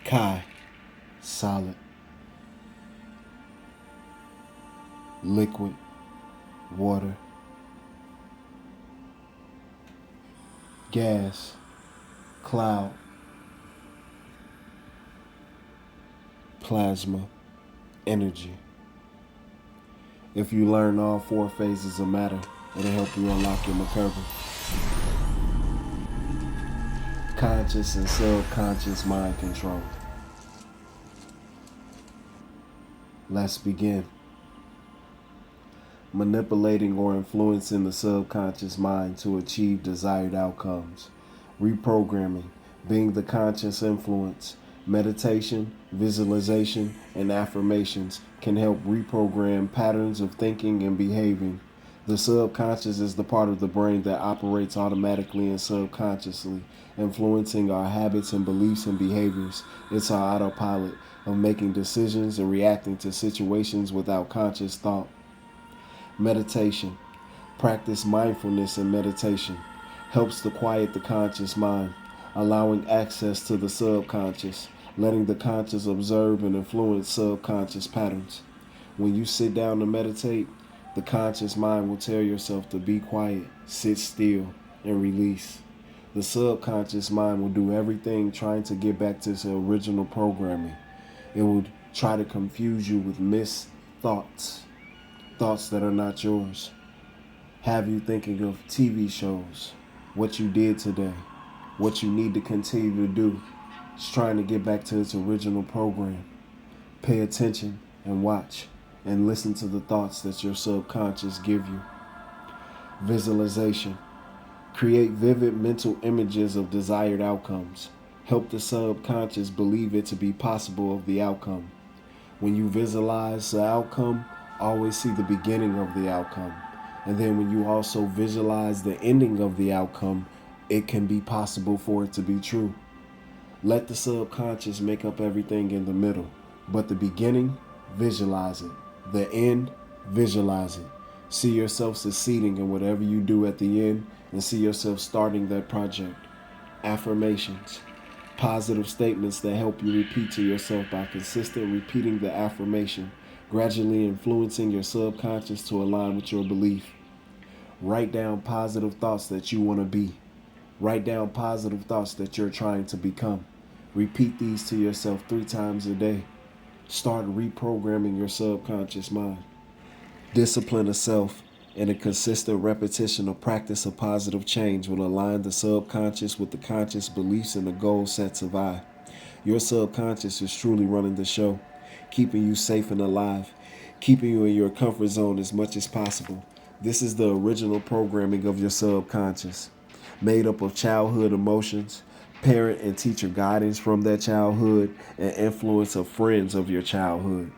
Kai, solid. Liquid, water. Gas, cloud. Plasma, energy. If you learn all four phases of matter, it'll help you unlock your Merkaba. Conscious and subconscious mind control. Let's begin. Manipulating or influencing the subconscious mind to achieve desired outcomes. Reprogramming, being the conscious influence. Meditation, visualization, and affirmations can help reprogram patterns of thinking and behaving. The subconscious is the part of the brain that operates automatically and subconsciously, influencing our habits and beliefs and behaviors. It's our autopilot of making decisions and reacting to situations without conscious thought. Meditation. Practice mindfulness and meditation. Helps to quiet the conscious mind, allowing access to the subconscious, letting the conscious observe and influence subconscious patterns. When you sit down to meditate, the conscious mind will tell yourself to be quiet, sit still, and release. The subconscious mind will do everything trying to get back to its original programming. It will try to confuse you with missed thoughts, thoughts that are not yours. Have you thinking of TV shows, what you did today, what you need to continue to do. It's trying to get back to its original program. Pay attention and watch and listen to the thoughts that your subconscious give you. Visualization. Create vivid mental images of desired outcomes. Help the subconscious believe it to be possible of the outcome. When you visualize the outcome, always see the beginning of the outcome. And then when you also visualize the ending of the outcome, it can be possible for it to be true. Let the subconscious make up everything in the middle. But the beginning, visualize it. The end, visualize it. See yourself succeeding in whatever you do at the end and see yourself starting that project. Affirmations. Positive statements that help you repeat to yourself by consistent repeating the affirmation, gradually influencing your subconscious to align with your belief. Write down positive thoughts that you want to be. Write down positive thoughts that you're trying to become. Repeat these to yourself 3 times a day. Start reprogramming your subconscious mind. Discipline of self and a consistent repetition of practice of positive change will align the subconscious with the conscious beliefs and the goal sets of I. Your subconscious is truly running the show, keeping you safe and alive, keeping you in your comfort zone as much as possible. This is the original programming of your subconscious, made up of childhood emotions, parent and teacher guidance from that childhood, and influence of friends of your childhood.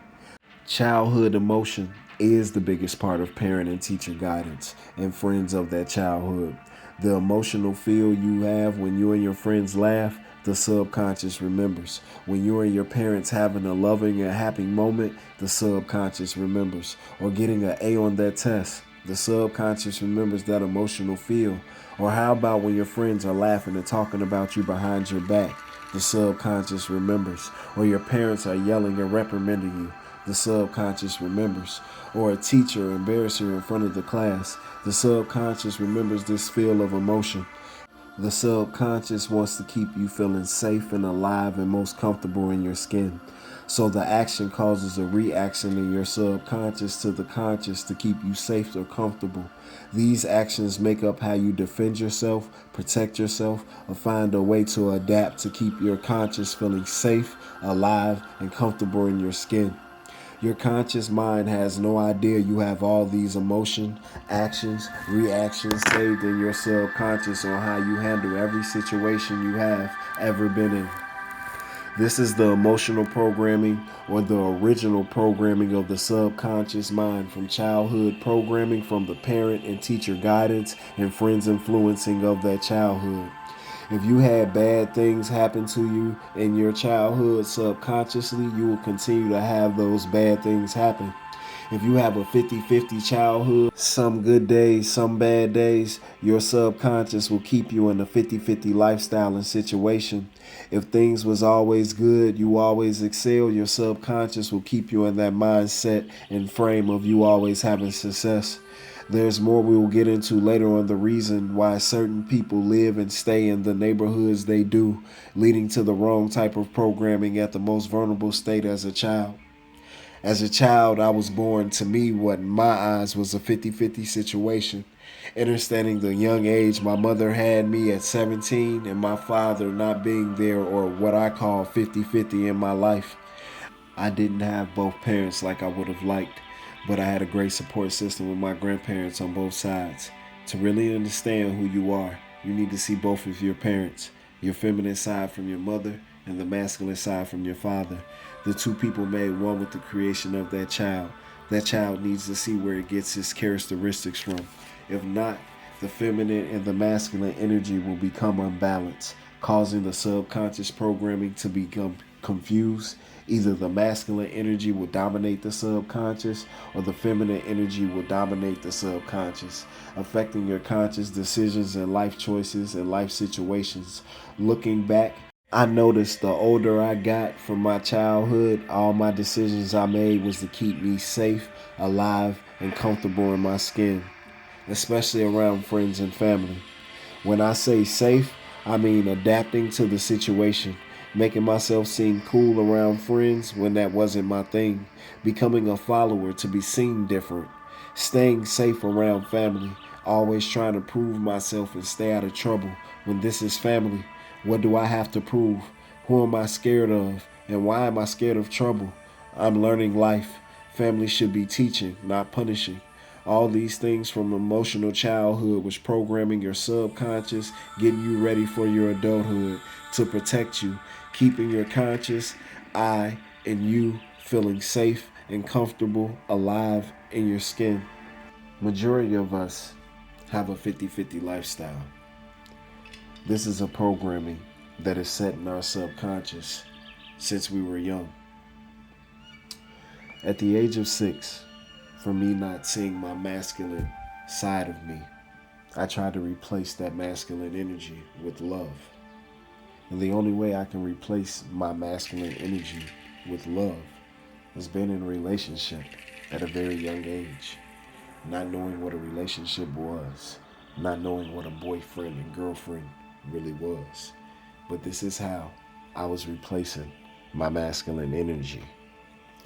Childhood emotion is the biggest part of parent and teacher guidance and friends of that childhood. The emotional feel you have when you and your friends laugh, the subconscious remembers. When you and your parents having a loving and happy moment, the subconscious remembers. Or getting an A on that test, the subconscious remembers that emotional feel. Or how about when your friends are laughing and talking about you behind your back, the subconscious remembers. Or your parents are yelling and reprimanding you, the subconscious remembers. Or a teacher embarrassing you in front of the class, the subconscious remembers this feel of emotion. The subconscious wants to keep you feeling safe and alive and most comfortable in your skin. So the action causes a reaction in your subconscious to the conscious to keep you safe or comfortable. These actions make up how you defend yourself, protect yourself, or find a way to adapt to keep your conscious feeling safe, alive, and comfortable in your skin. Your conscious mind has no idea you have all these emotions, actions, reactions saved in your subconscious on how you handle every situation you have ever been in. This is the emotional programming or the original programming of the subconscious mind from childhood programming from the parent and teacher guidance and friends influencing of that childhood. If you had bad things happen to you in your childhood subconsciously, you will continue to have those bad things happen. If you have a 50-50 childhood, some good days, some bad days, your subconscious will keep you in a 50-50 lifestyle and situation. If things was always good, you always excel, your subconscious will keep you in that mindset and frame of you always having success. There's more we will get into later on the reason why certain people live and stay in the neighborhoods they do, leading to the wrong type of programming at the most vulnerable state as a child. As a child, I was born to me what in my eyes was a 50-50 situation. Understanding the young age my mother had me at 17 and my father not being there, or what I call 50-50 in my life. I didn't have both parents like I would have liked, but I had a great support system with my grandparents on both sides. To really understand who you are, you need to see both of your parents, your feminine side from your mother and the masculine side from your father. The two people made one with the creation of that child. That child needs to see where it gets its characteristics from. If not, the feminine and the masculine energy will become unbalanced, causing the subconscious programming to become confused. Either the masculine energy will dominate the subconscious, or the feminine energy will dominate the subconscious, affecting your conscious decisions and life choices and life situations. Looking back, I noticed the older I got from my childhood, all my decisions I made was to keep me safe, alive, and comfortable in my skin, especially around friends and family. When I say safe, I mean adapting to the situation, making myself seem cool around friends when that wasn't my thing, becoming a follower to be seen different, staying safe around family, always trying to prove myself and stay out of trouble when this is family. What do I have to prove? Who am I scared of? And why am I scared of trouble? I'm learning life. Family should be teaching, not punishing. All these things from emotional childhood was programming your subconscious, getting you ready for your adulthood to protect you, keeping your conscious, I, and you feeling safe and comfortable, alive in your skin. Majority of us have a 50-50 lifestyle. This is a programming that is set in our subconscious since we were young. At the age of 6, for me not seeing my masculine side of me, I tried to replace that masculine energy with love. And the only way I can replace my masculine energy with love has been in a relationship at a very young age. Not knowing what a relationship was, not knowing what a boyfriend and girlfriend really was. But this is how I was replacing my masculine energy,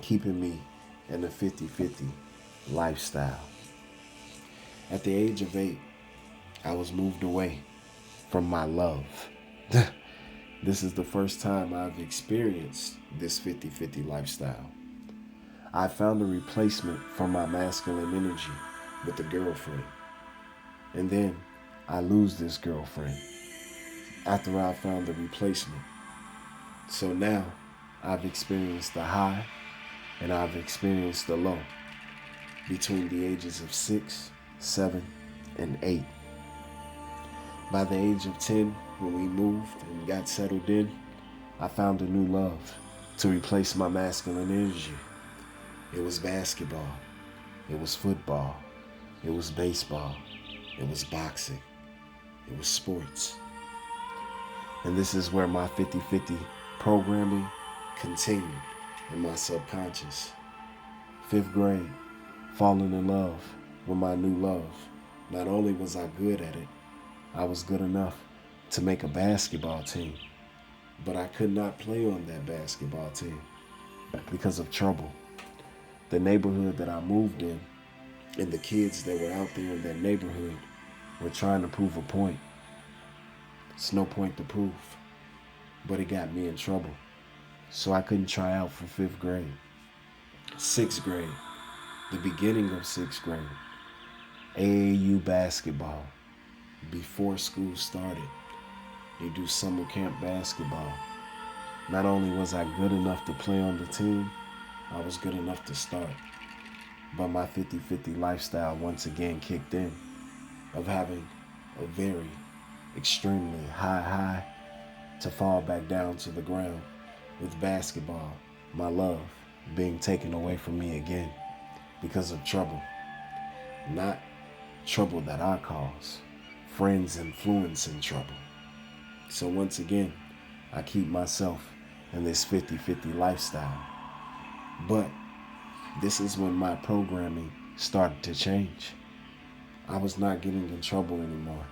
keeping me in a 50-50 lifestyle. At the age of 8, I was moved away from my love. This is the first time I've experienced this 50-50 lifestyle. I found a replacement for my masculine energy with a girlfriend. And then I lose this girlfriend after I found the replacement. So now I've experienced the high and I've experienced the low between the ages of 6, 7, and 8. By the age of 10, when we moved and got settled in, I found a new love to replace my masculine energy. It was basketball, it was football, it was baseball, it was boxing, it was sports. And this is where my 50-50 programming continued in my subconscious. 5th grade, falling in love with my new love. Not only was I good at it, I was good enough to make a basketball team. But I could not play on that basketball team because of trouble. The neighborhood that I moved in and the kids that were out there in that neighborhood were trying to prove a point. It's no point to prove, but it got me in trouble. So I couldn't try out for 5th grade. 6th grade, the beginning of 6th grade, AAU basketball. Before school started, you do summer camp basketball. Not only was I good enough to play on the team, I was good enough to start. But my 50-50 lifestyle once again kicked in, of having a very extremely high to fall back down to the ground with basketball, my love, being taken away from me again. because of trouble. Not trouble that I cause. Friends influencing trouble. So once again, I keep myself in this 50-50 lifestyle. But this is when my programming started to change. I was not getting in trouble anymore.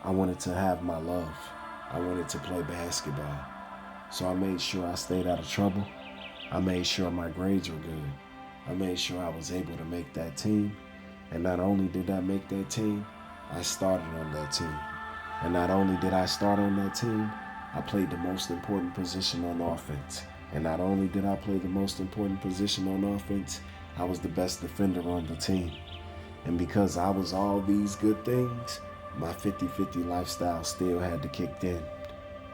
I wanted to have my love. I wanted to play basketball. So I made sure I stayed out of trouble. I made sure my grades were good. I made sure I was able to make that team. And not only did I make that team, I started on that team. And not only did I start on that team, I played the most important position on offense. And not only did I play the most important position on offense, I was the best defender on the team. And because I was all these good things, my 50-50 lifestyle still had to kick in.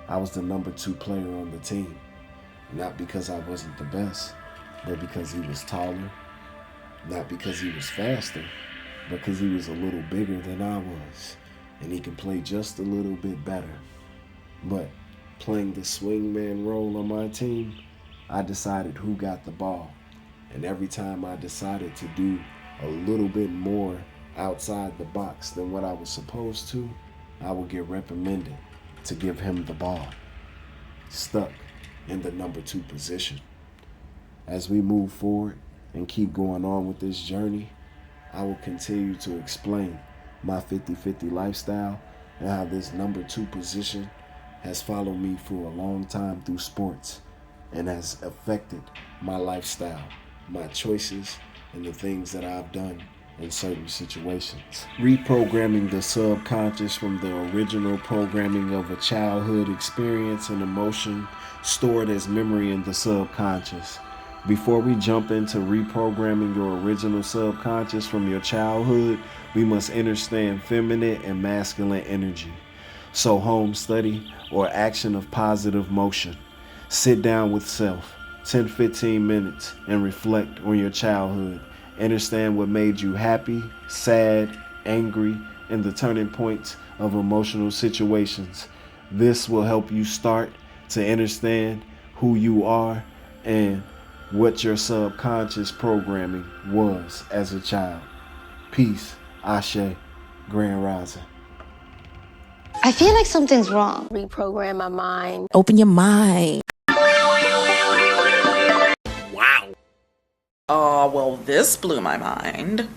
I was the number 2 player on the team. Not because I wasn't the best, but because he was taller. Not because he was faster, but because he was a little bigger than I was. And he could play just a little bit better. But playing the swingman role on my team, I decided who got the ball. And every time I decided to do a little bit more outside the box than what I was supposed to, I would get reprimanded to give him the ball. Stuck in the number 2 position. As we move forward and keep going on with this journey, I will continue to explain my 50-50 lifestyle and how this number 2 position has followed me for a long time through sports and has affected my lifestyle, my choices, and the things that I've done in certain situations. Reprogramming the subconscious from the original programming of a childhood experience and emotion stored as memory in the subconscious. Before we jump into reprogramming your original subconscious from your childhood, we must understand feminine and masculine energy. So home study or action of positive motion. Sit down with self, 10-15 minutes, and reflect on your childhood. Understand what made you happy, sad, angry, and the turning points of emotional situations. This will help you start to understand who you are and what your subconscious programming was as a child. Peace, Ashe, Grand Rising. I feel like something's wrong. Reprogram my mind. Open your mind. Wow. Oh, well, this blew my mind.